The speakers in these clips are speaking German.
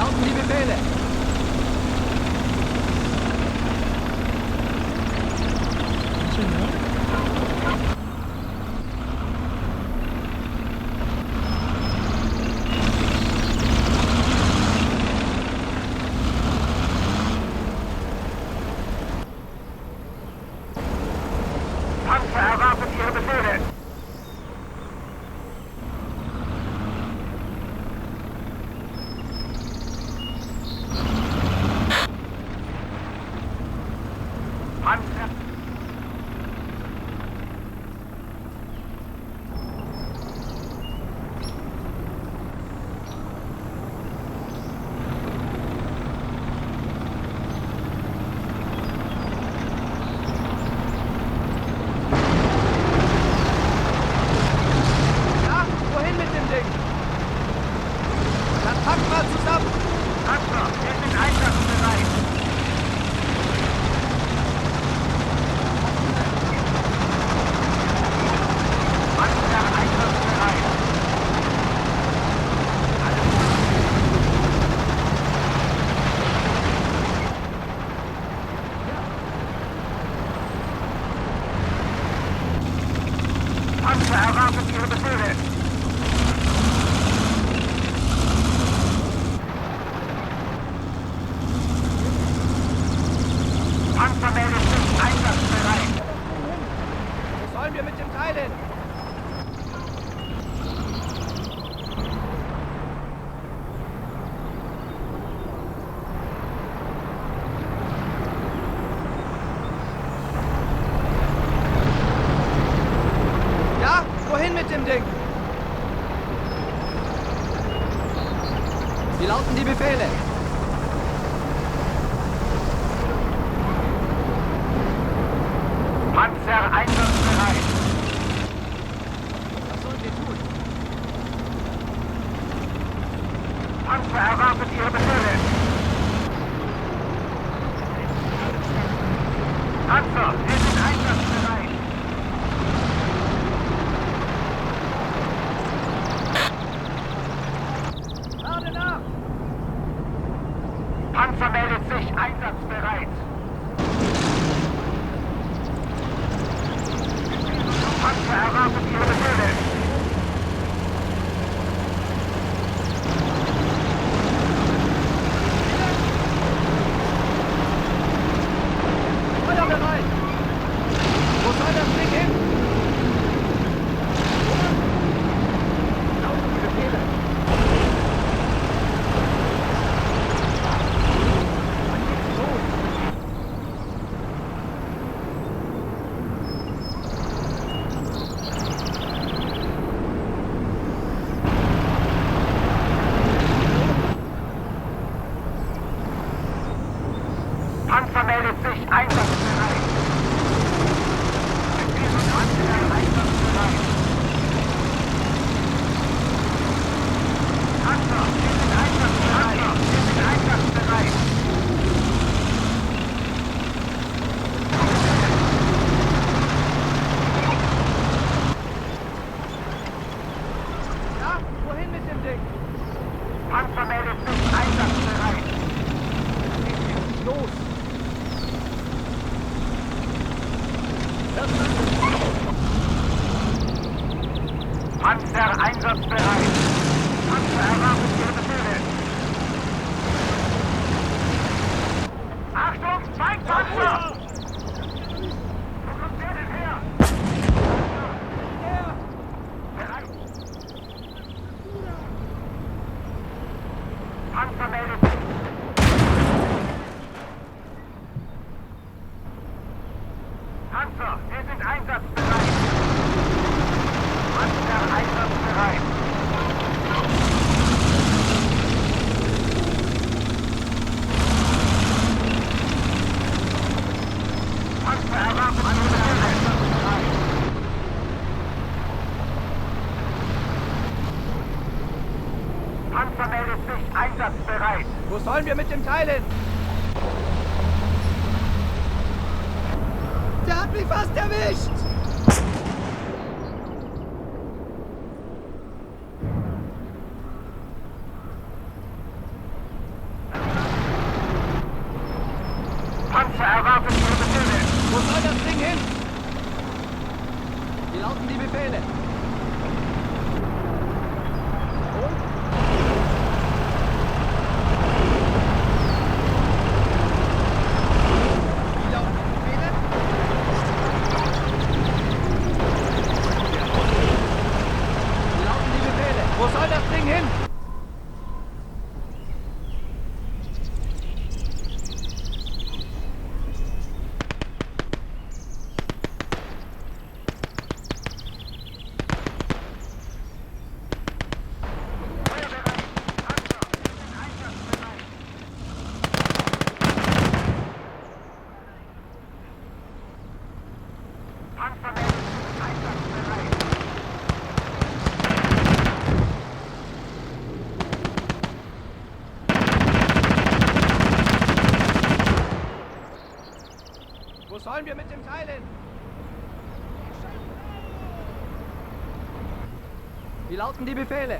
lauten die Befehle? Panzer erwartet Ihre Befehle. Panzer. Ja, wohin mit dem Ding? Dann packt mal zusammen. Panzer, wir sind einsatzbereit. Panzer einsatzbereit. Panzer erwartet Ihre Befehle. Panzer meldet sich einsatzbereit. Wo sollen wir mit dem Teil hin? Ja, wohin mit dem Ding? Wie lauten die Befehle? Panzer einsatzbereit. Was sollen wir tun? Panzer erwartet Ihre Befehle. Panzer, wir sind einsatzbereit. Lade nach! Panzer meldet sich einsatzbereit. Panzer erwartet Ihre Befehle. Feuer bereit! Wo soll das Ding hin? Lauten die Befehle. Wann geht's los? Panzer meldet sich einsatzbereit. Wir sind einsatzbereit. Panzer, wir sind einsatzbereit. Wir sind einsatzbereit. Ja, wohin mit dem Ding? Panzer meldet sich einsatzbereit. Los! Panzer einsatzbereit. Panzer erwartet Ihre Befehle. Achtung, Feindpanzer! Wo kommt der denn her? Bereit. Panzer meldet sich. Panzer, wir sind einsatzbereit. Panzer einsatzbereit. Panzer erwartet einsatzbereit. Panzer meldet sich einsatzbereit. Wo sollen wir mit dem Teil hin? Der hat mich fast erwischt! Wo soll das Ding hin? Wo sollen wir mit dem Teil hin? Wie lauten die Befehle?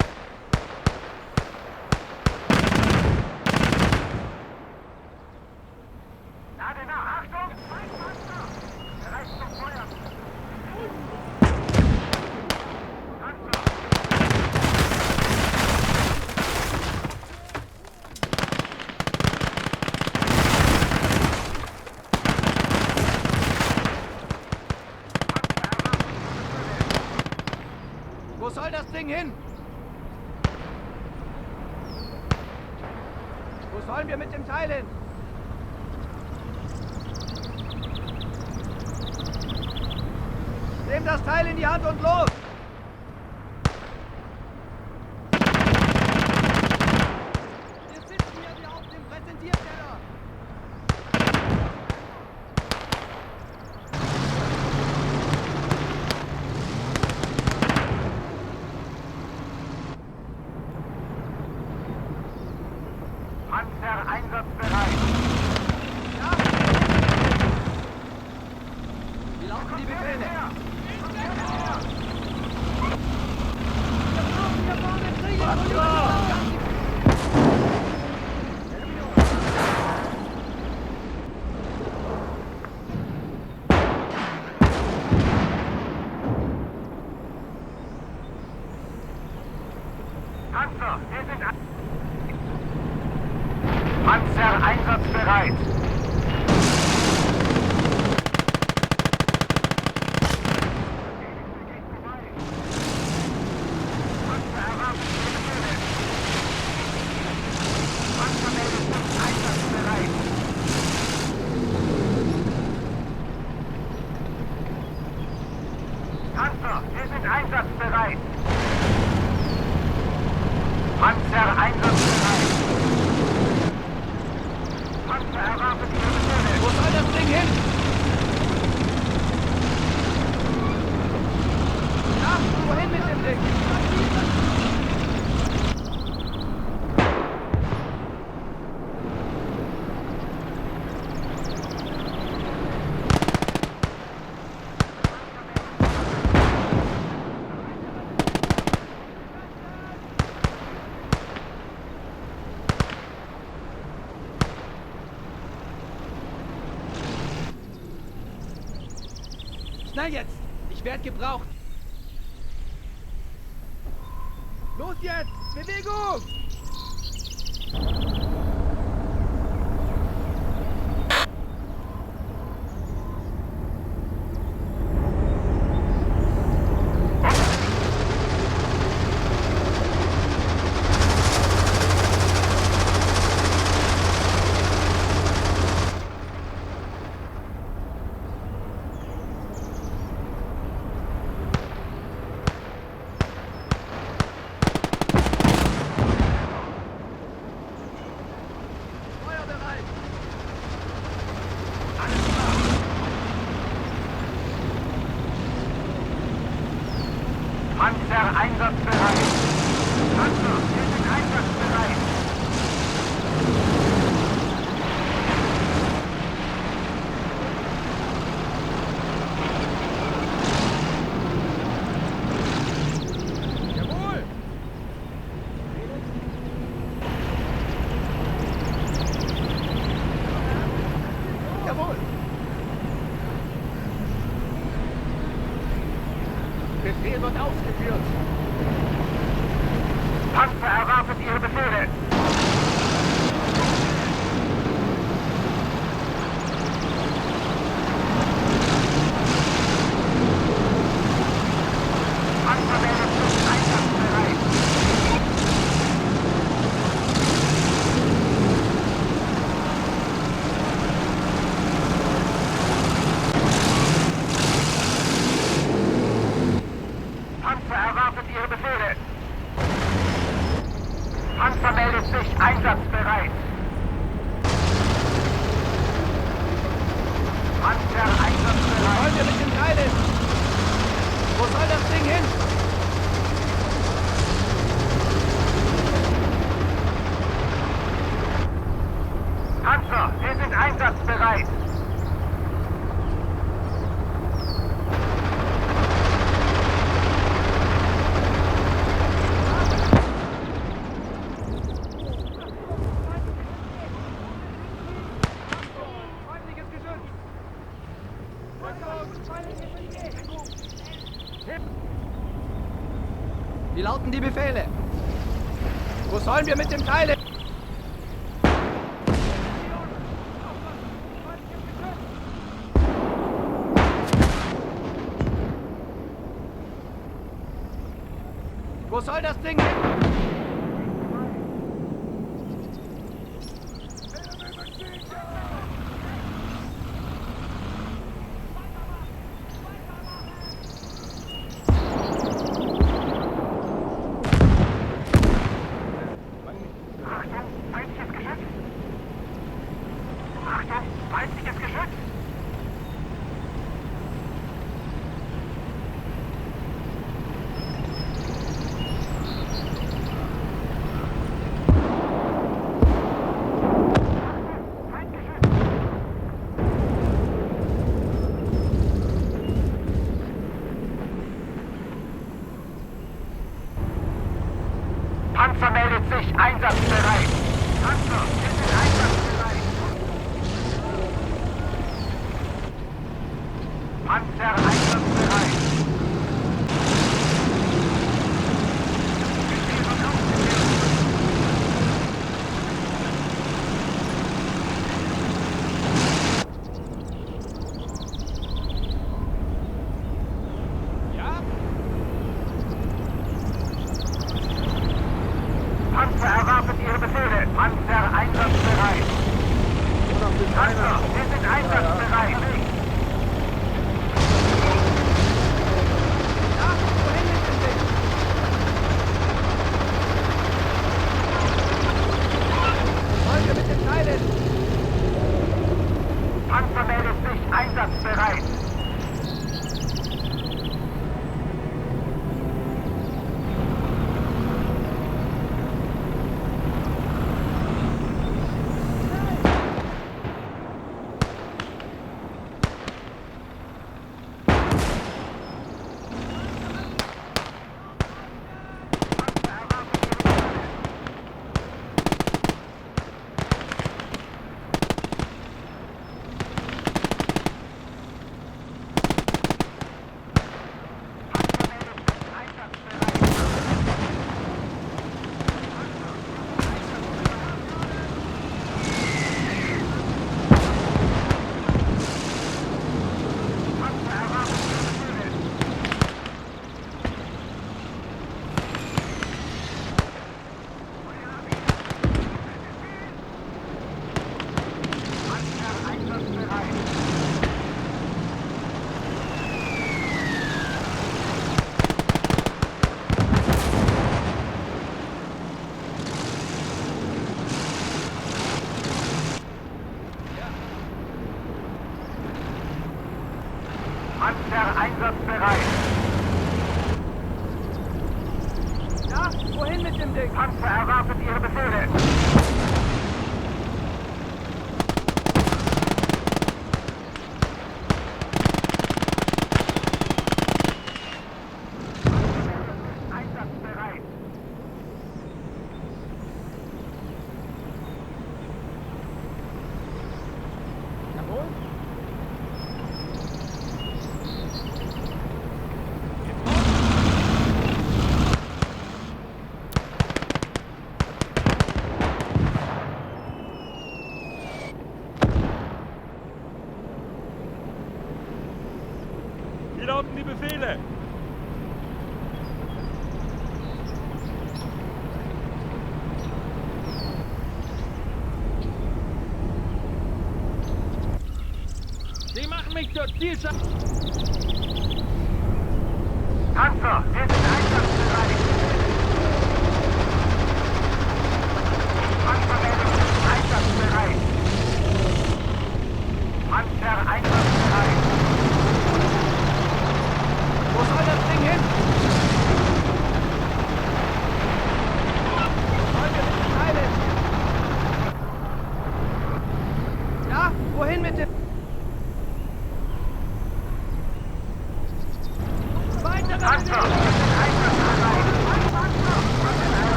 Lade nach! Achtung! Feindpanzer! Bereit zum Feuern! Panzer! Wo soll das Ding hin? Wo sollen wir mit dem Teil hin? Nimm das Teil in die Hand und los! Wir sitzen ja wie auf dem Präsentierteller! Panzer einsatzbereit! Ja! Wie lauten die Befehle? Wir fahren Krieg! Panzer, wir sind Panzer einsatzbereit! Panzer erwartet Ihre Befehle! Panzer meldet sich einsatzbereit! Panzer, wir sind einsatzbereit! Panzer einsatzbereit! Panzer erwartet Ihre Befehle! Wo soll das Ding hin? Ja, wohin mit dem Ding? Schnell jetzt! Ich werde gebraucht! Los jetzt! Bewegung! Panzer einsatzbereit! Panzer, wir sind einsatzbereit! Jawohl! Jawohl! Befehl wird ausgeführt! Panzer erwartet Ihre Befehle! Panzer meldet sich einsatzbereit! sich einsatzbereit. Panzer einsatzbereit. Wollen wir mit dem Teil hin? Wo soll das Ding hin? Panzer, wir sind einsatzbereit. Feindliches Geschütz! Wie lauten die Befehle? Wo sollen wir mit dem Teil hin? Wo soll das Ding hin? Achtung, feindliches Geschütz. Achtung, feindliches Geschütz. Panzer meldet sich einsatzbereit. Panzer, wir sind einsatzbereit. Panzer einsatzbereit. Ja? Panzer erwartet Ihre Befehle. Panzer einsatzbereit. Panzer, wir sind einsatzbereit. Ja? Wohin mit dem Ding? Wo sollen wir mit dem Teil hin? Panzer meldet sich einsatzbereit. Panzer einsatzbereit. Ja? Wohin mit dem Ding? Panzer erwartet Ihre Befehle. Einsatzbereit. Jawohl. Wie lauten die Befehle? Sie machen mich zur Zielscheibe. Panzer, wir sind einsatzbereit.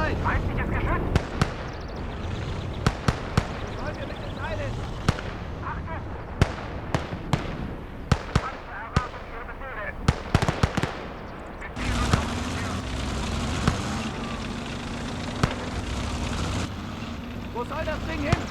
bereit. Feindliches Geschütz. Was wollen wir mit den Teilen? Achtung! Panzer erwarten Ihre Befehle. Befehl und Aufruf. Wo soll das Ding hin?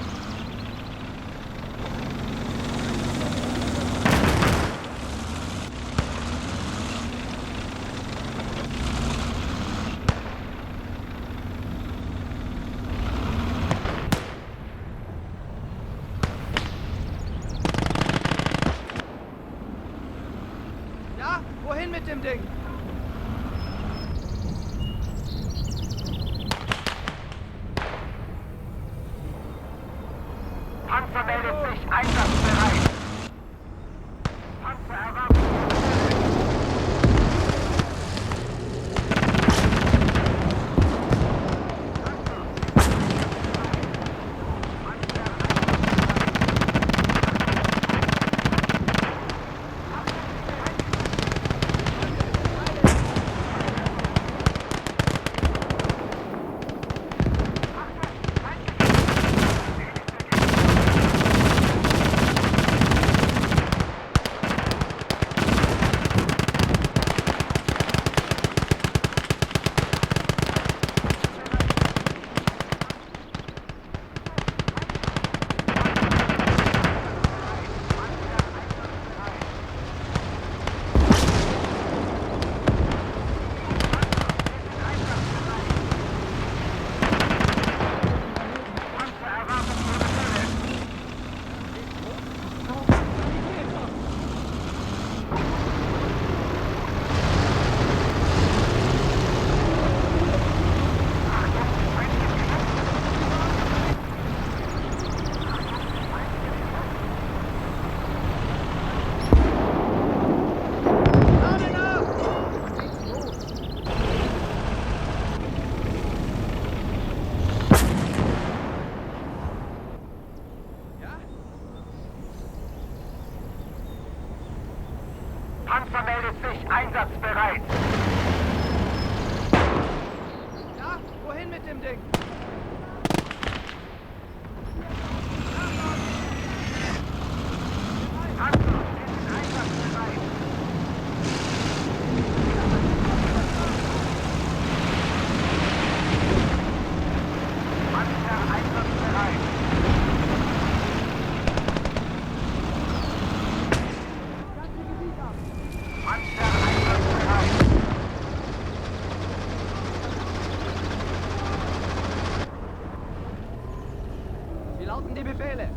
Ja, wohin mit dem Ding? Panzer meldet sich einsatzbereit. Panzer erwarten Ihre Befehle. Panzer erwarten Ihre Befehle. Lade nach! Ja? Panzer meldet sich einsatzbereit. Ja, wohin mit dem Ding? Panzer, wir sind einsatzbereit. Panzer einsatzbereit. Panzer einsatzbereit. Wie lauten die Befehle?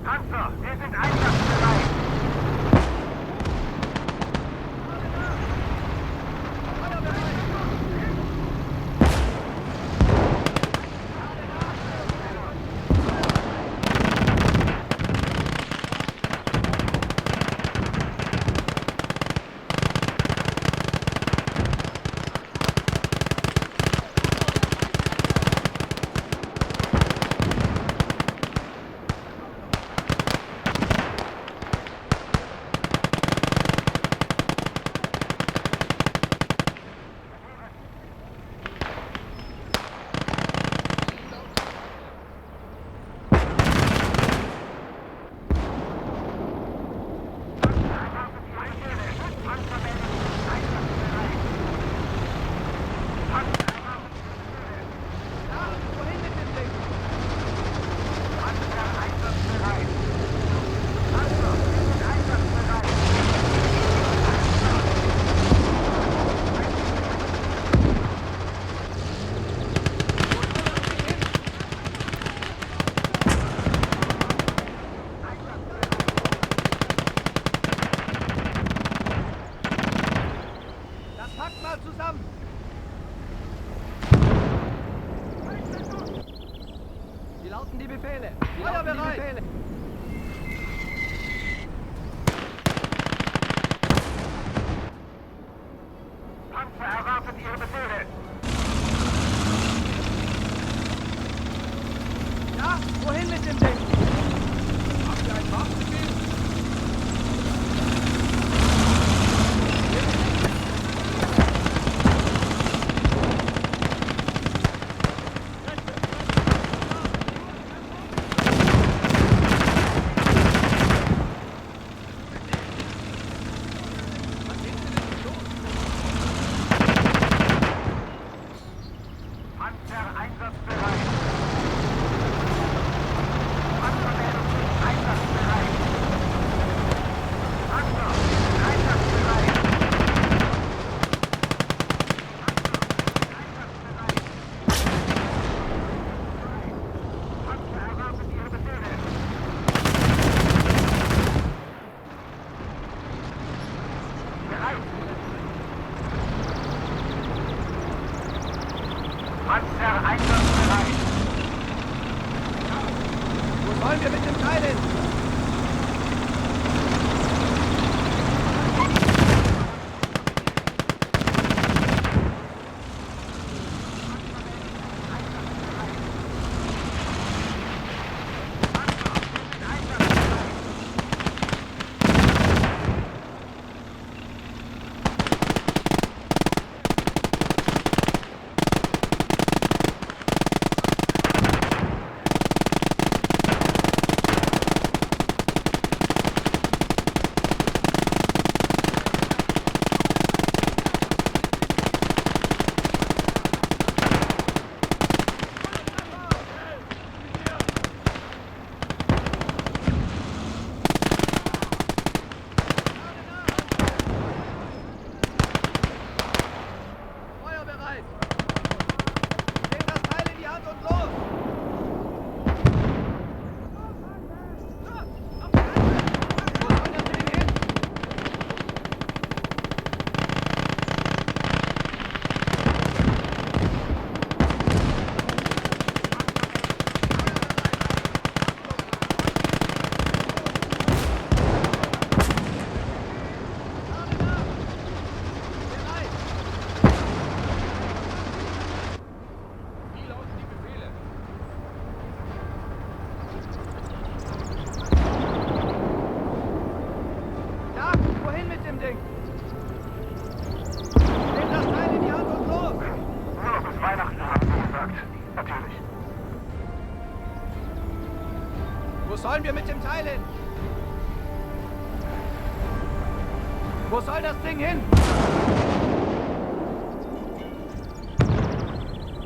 Panzer, wir sind einsatzbereit. Ja, wohin mit dem Ding? Dann packt mal zusammen! Wie lauten die Befehle? Feuer bereit! Panzer erwartet Ihre Befehle. Ja, wohin mit dem Ding? Panzer einsatzbereit. Panzermeldung nicht einsatzbereit. Panzer nicht einsatzbereit. Panzer erwartet Ihre Befehle. Bereit. Panzer einsatzbereit. Wo sollen wir mit dem Teil hin? Feuer bereit! Nehmt das Teil in die Hand und los! Wo soll das Ding hin? Bereit! Wie lauten die Befehle? Ja, wohin mit dem Ding? Nehmt das Teil in die Hand und los! Nur noch bis Weihnachten, haben Sie gesagt. Natürlich. Wo sollen wir mit dem Teil hin? Wo soll das Ding hin?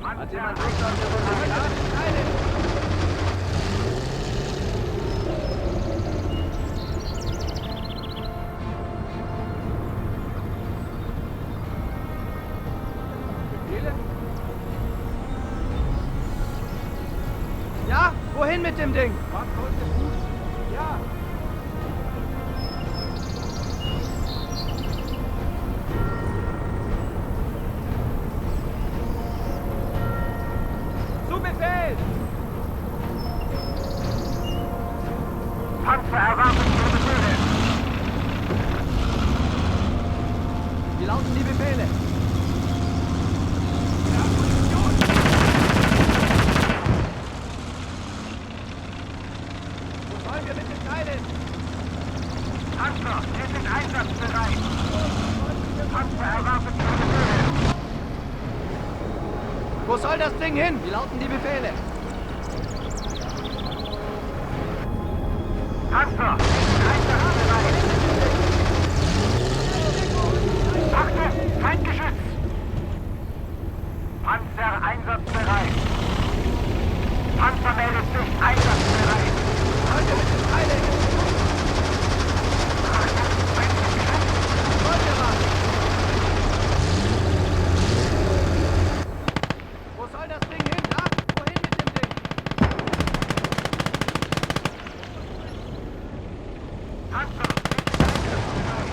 Hat jemand Lust auf die Runde? Ja, mit dem Teil hin. Befehle? Ja, wohin mit dem Ding? Was sollte gut? Ja. Zu Befehl! Panzer erwartet Ihre Befehle. Wie lauten die Befehle? Wo sollen wir mit dem Teil hin? Panzer, wir sind einsatzbereit. Panzer erwartet Ihre Befehle. Wo soll das Ding hin? Wie lauten die Befehle? Panzer, wir sind einsatzbereit. Achtung, Feindgeschütz. Panzer einsatzbereit. Panzer meldet sich einsatzbereit. Sollen wir mit dem Teil hin? Achtung, Feindgeschütz. Wollt ihr was? Wo soll das Ding hin? Ja, wohin mit dem Ding? Panzer, wir sind einsatzbereit.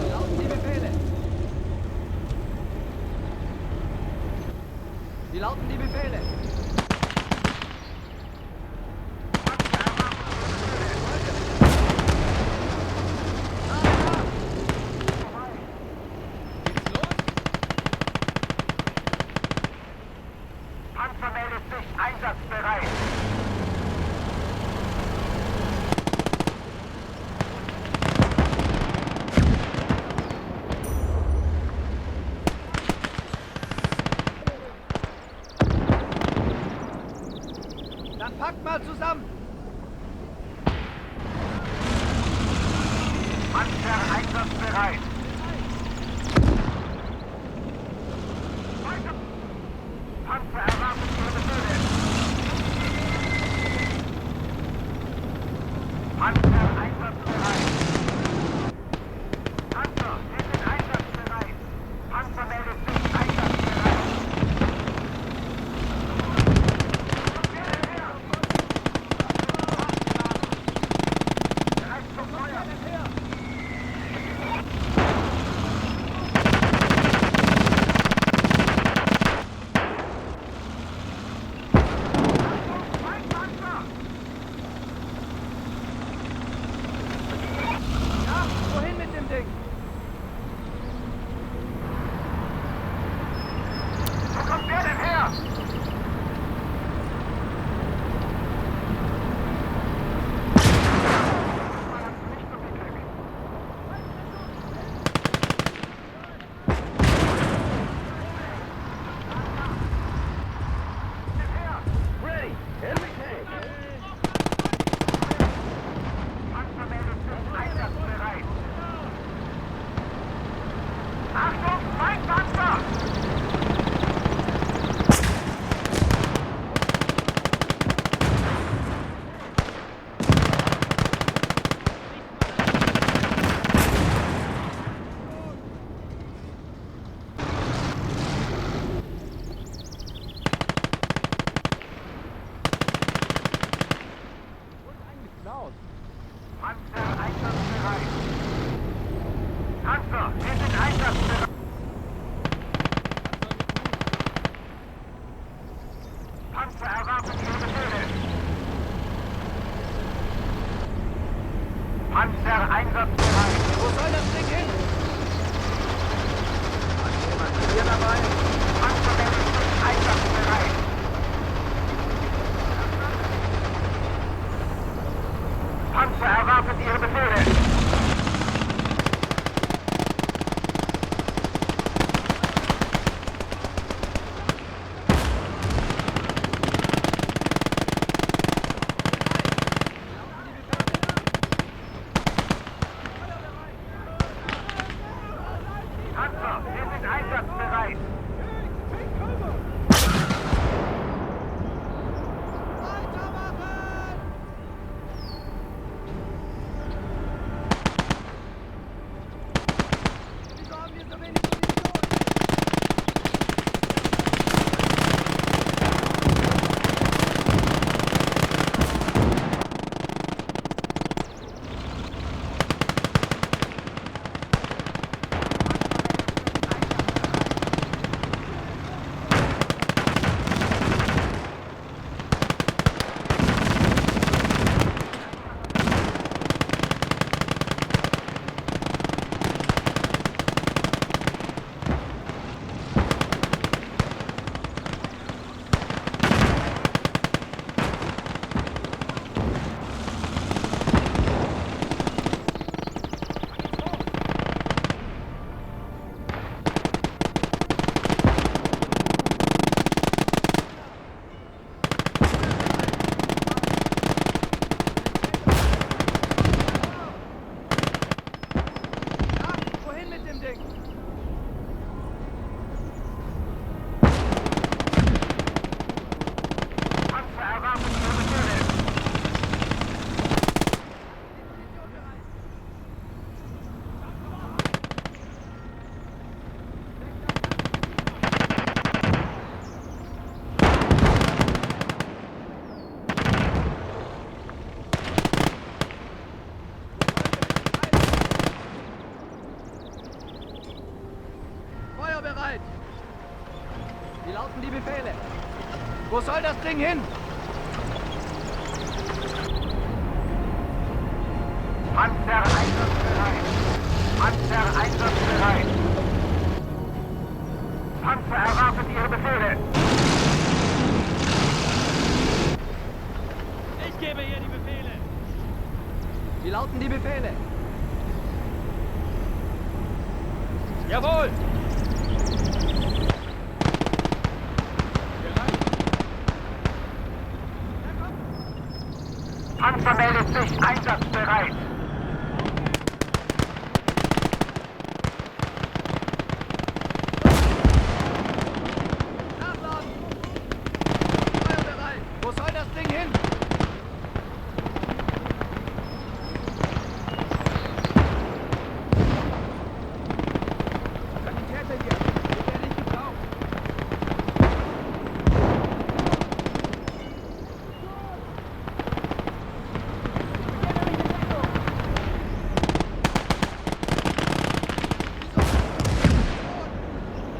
Wie lauten die Befehle? Wie lauten die Befehle? Panzer erwartet Ihre Befehle. Geht's los? Panzer meldet sich einsatzbereit. Dann packt mal zusammen. Panzer einsatzbereit. Weiter. Panzer erwartet Ihre Befehle. Panzer einsatzbereit. Panzer, wir sind einsatzbereit. Panzer meldet sich einsatzbereit. Bereit zum Feuer. Ja, wohin mit dem Ding? Wo kommt der denn her? Ready. Here we take. Panzer meldet sich einsatzbereit. Achtung, Feindpanzer! Panzer einsatzbereit. Panzer, wir sind einsatzbereit. Panzer erwartet Ihre Befehle. Panzer einsatzbereit. Wo soll das Ding hin? Hat jemand hier dabei? Panzer meldet sich einsatzbereit. Panzer erwartet Ihre Befehle. Panzer, wir sind einsatzbereit. Weitermachen! Wieso haben wir so wenig Munition? Ja, wohin mit dem Ding? Panzer erwartet Ihre Befehle. Feuer bereit! Wie lauten die Befehle? Wo soll das Ding hin? Panzer einsatzbereit. Panzer einsatzbereit. Panzer erwartet Ihre Befehle. Wie lauten die Befehle? Jawohl! Bereit! Panzer meldet sich einsatzbereit. Nachladen! Feuerbereit! Wo soll das Ding hin? Sanitäter hier! Wird er nicht gebraucht?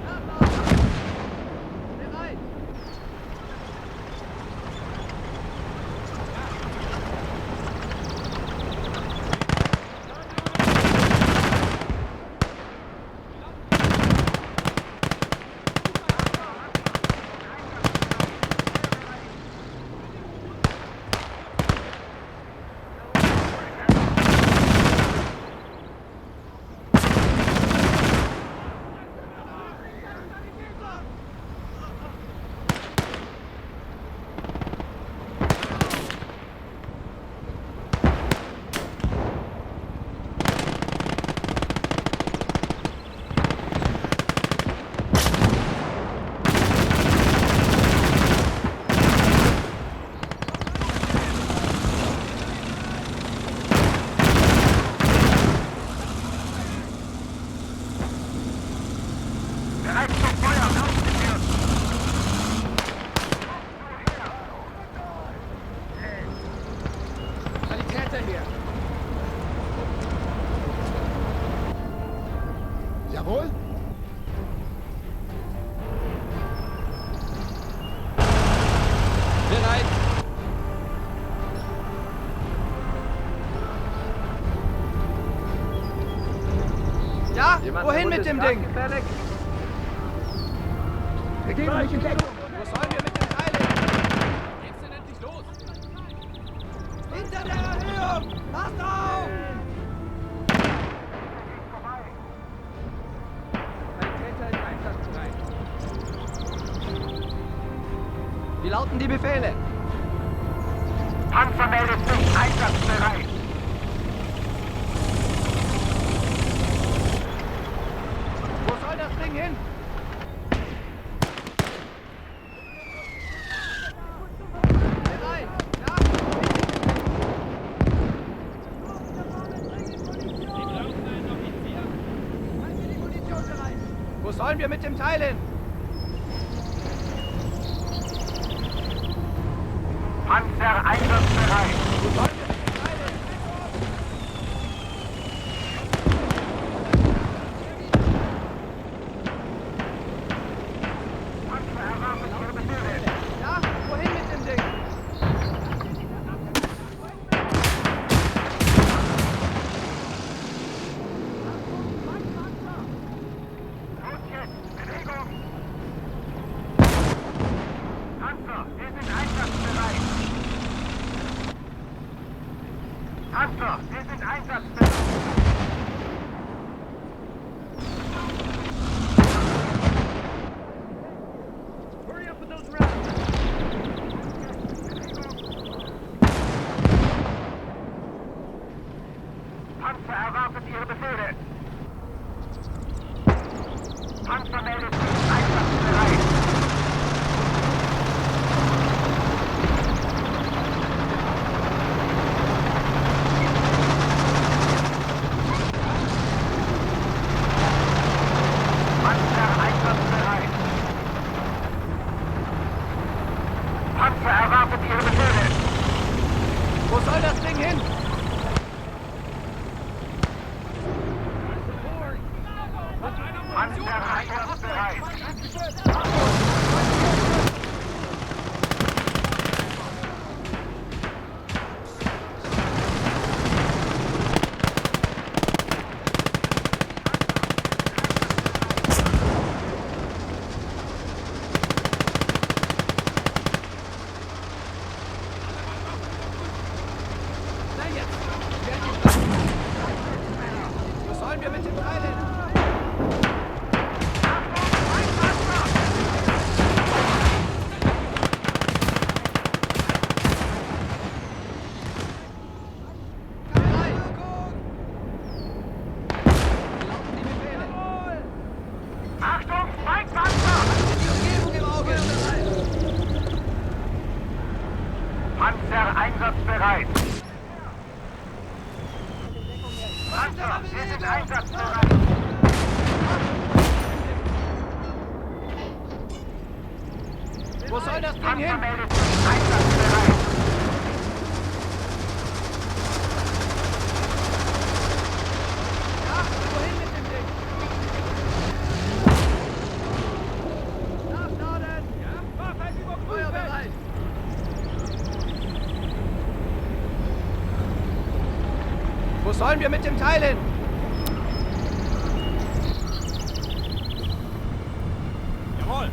Nachladen! Bereit! Bereit zum Feuer, ausgeführt. Sanitäter hier! Jawohl? Bereit! Ja? Jemand Wohin verwundet? mit dem Ja, Ding? gefährlich. Wir gehen euch in Deckung. Wo sollen wir mit dem Teil hin? Geht's denn endlich los? Hinter der Erhöhung! Passt auf! Sanitäter ist einsatzbereit. Wie lauten die Befehle? Panzer meldet sich einsatzbereit. Wo soll das Ding hin? Bereit! Ja? Halten die Munition bereit! Wo sollen wir mit dem Teil hin? Panzer einsatzbereit. Wo sollen wir mit dem Teil hin? Panzer erwartet Ihre Befehle. Ja? Wohin mit dem Ding? Los jetzt, Bewegung. Panzer, wir sind einsatzbereit. Panzer, wir sind einsatzbereit. Hurry up with those rounds! Panzer erwartet Ihre Befehle. Panzer meldet sich einsatzbereit. Panzer einsatzbereit. Panzer erwartet Ihre Befehle. Wo soll das Ding hin? Panzer einsatzbereit. Na jetzt! Werden die bereit. Panzer, wir sind einsatzbereit. Wo soll das Ding hin? Panzer meldet sich einsatzbereit. Ja, wohin mit dem Ding? Nach Norden! Ja, Fahrfeld überprüfen! Feuer bereit! Wo sollen wir mit dem Teil hin? Jawohl!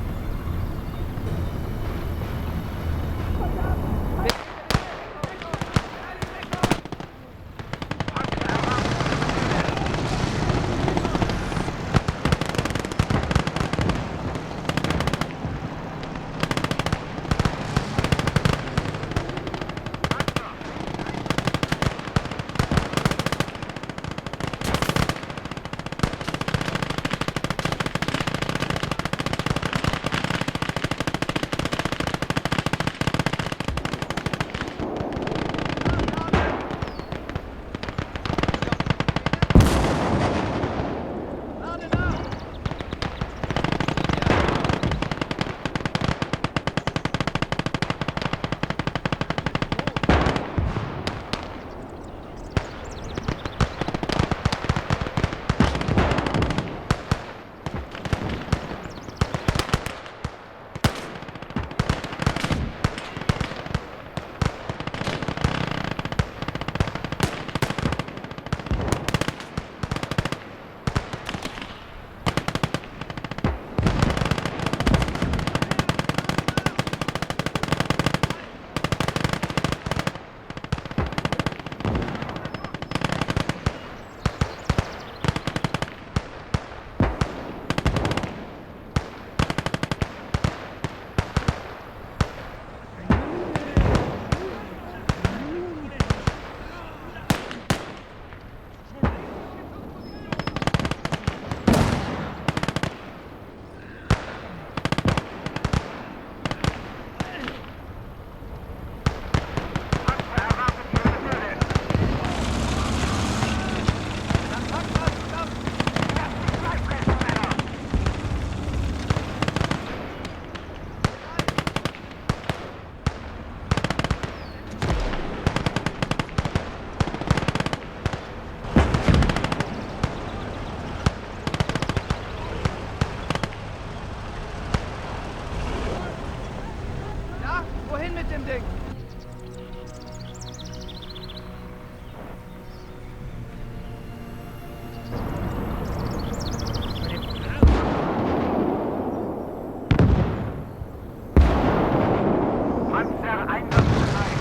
Wohin mit dem Ding? Panzer einsatzbereit.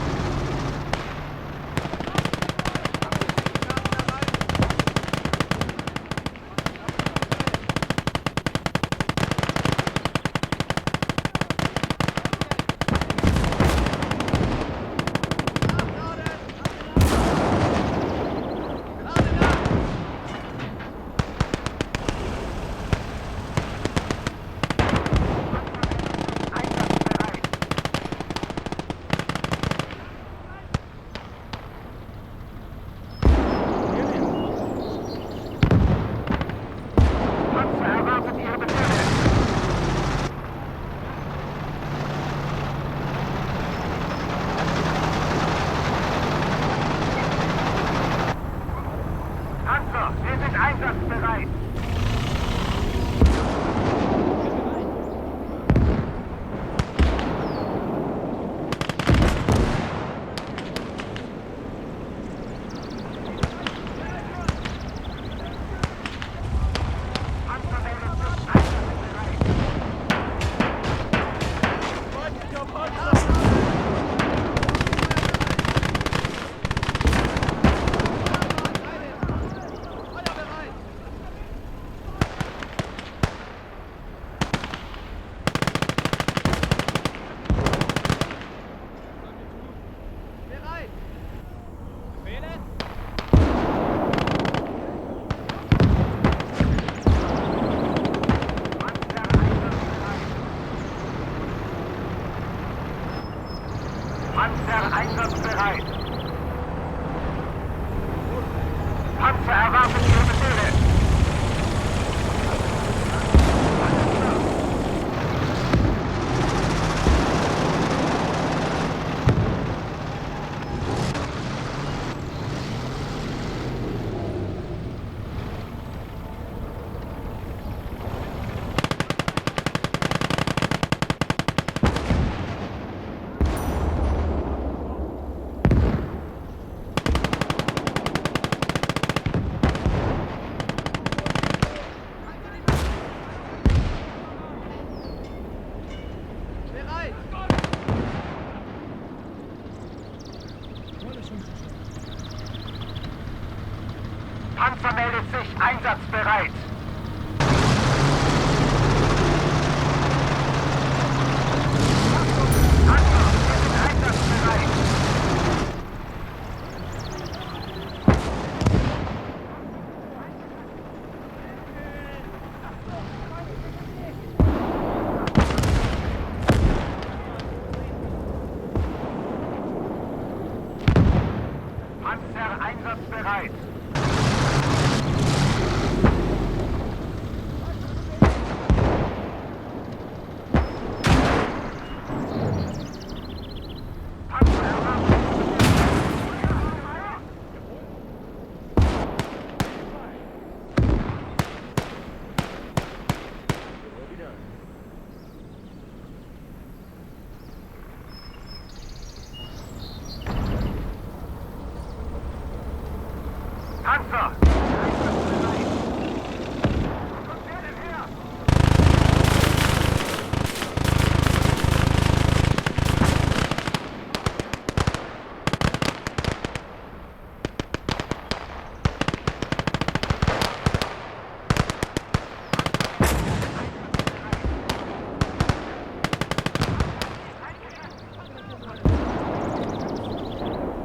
Panzer, wir sind einsatzbereit. Panzer meldet sich einsatzbereit. Feuer bereit! Bereit! Befehle? Panzer einsatzbereit. Panzer erwartet Ihre Befehle. Bereit! Panzer meldet sich einsatzbereit. Panzer, wir sind einsatzbereit. Panzer einsatzbereit. Panzer erwartet. Panzer! Einsatzbereit! Wo kommt der denn her?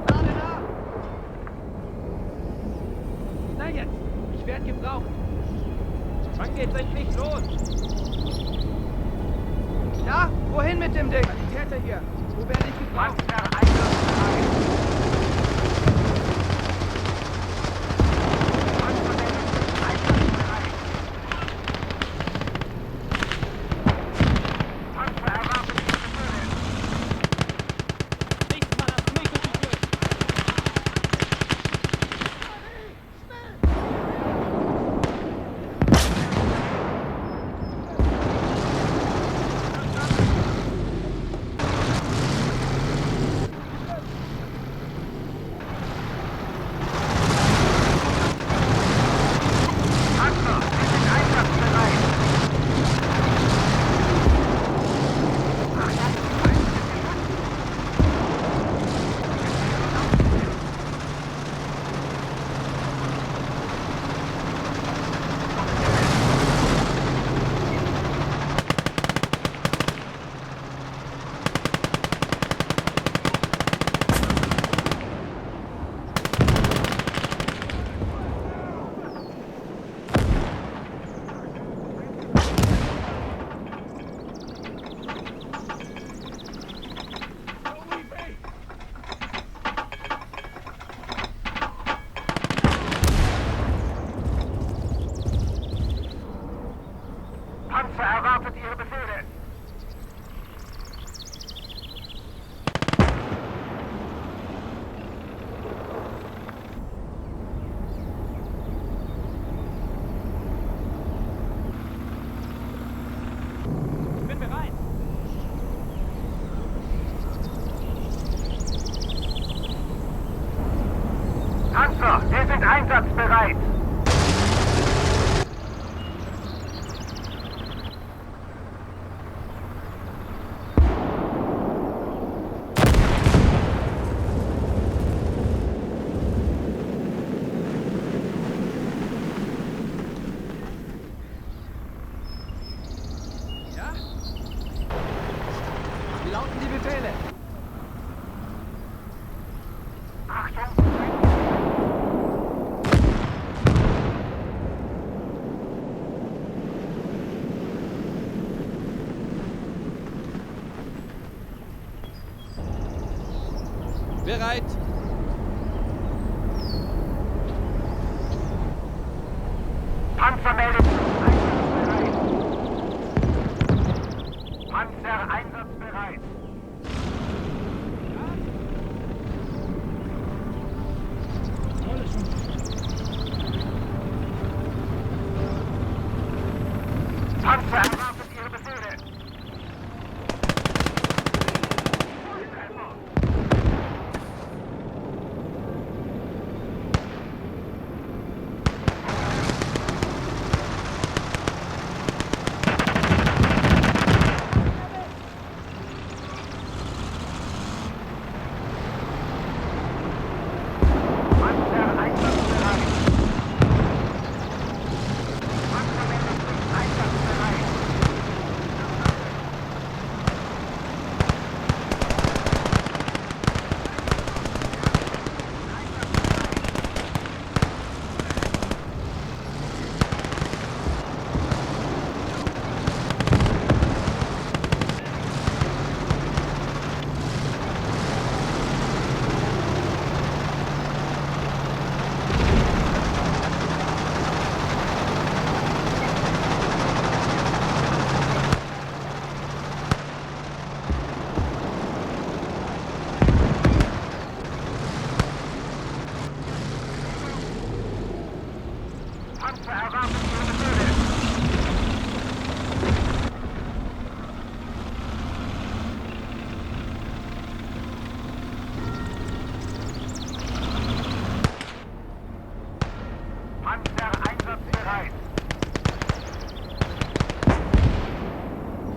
Lade nach! Na jetzt! Ich werde gebraucht! Wann geht's endlich los? Ja? Wohin mit dem Ding? Täter hier! Wo werde ich gebraucht? Panzer einsatzbereit! Panzer meldet sich einsatzbereit! Panzer erwartet Ihre Befehle! Nächstes Mal hast du mich so viel Glück. Panzer, wir sind einsatzbereit! Panzer erwartet Ihre Befehle! Ich bin bereit. Panzer, wir sind einsatzbereit! Ja? Wie lauten die Befehle? Achtung! Bereit! Panzer einsatzbereit. Alles Panzer erwartet Ihre Befehle. Panzer einsatzbereit. Panzermännlich einsatzbereit. Panzer erwartet Ihre Befehle. Panzer einsatzbereit.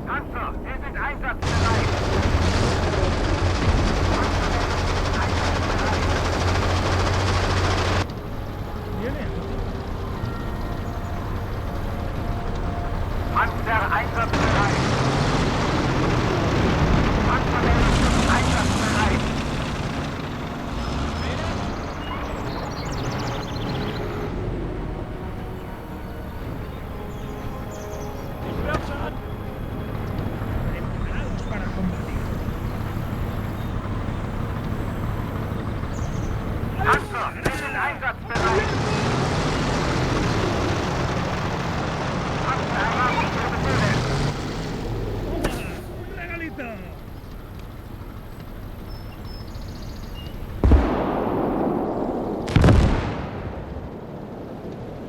Panzer, wir sind einsatzbereit. Einsatzbereit. Viene. Panzer einsatzbereit. Panzermännlich einsatzbereit. Dispersa. Preparados para combatir. Panzer, wir sind einsatzbereit. Panzer erwartet Ihre Befehle. Un regalito.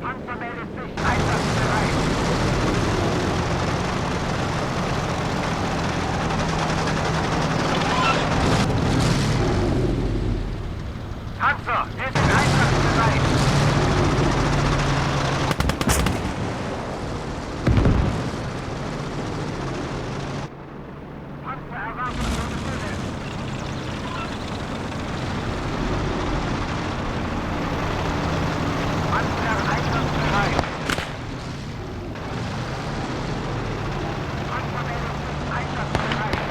Panzer meldet sich einsatzbereit. Panzer, wir sind einsatzbereit. Panzer erwartet Ihre Befehle. Panzer einsatzbereit. Panzer meldet sich einsatzbereit.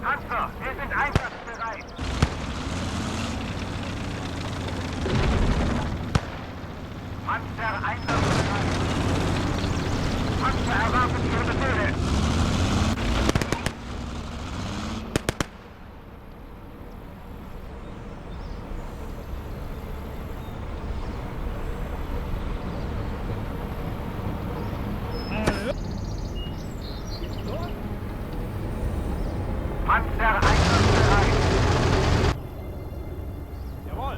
Panzer, wir sind einsatzbereit. Panzer einsatzbereit. Panzer erwartet Ihre Befehle. Panzer einsatzbereit. Jawohl.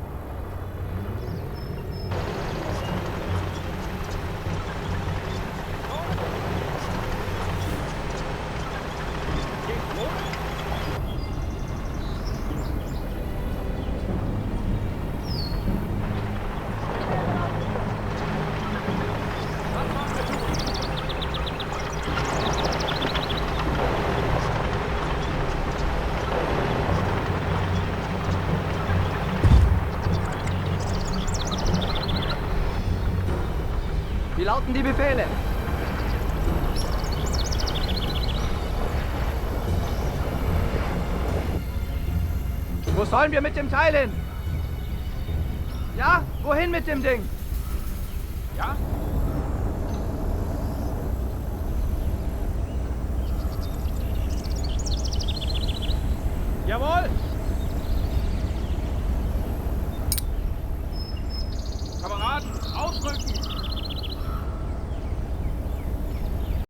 Wie lauten die Befehle? Wo sollen wir mit dem Teil hin? Ja? Wohin mit dem Ding? Ja? Jawohl!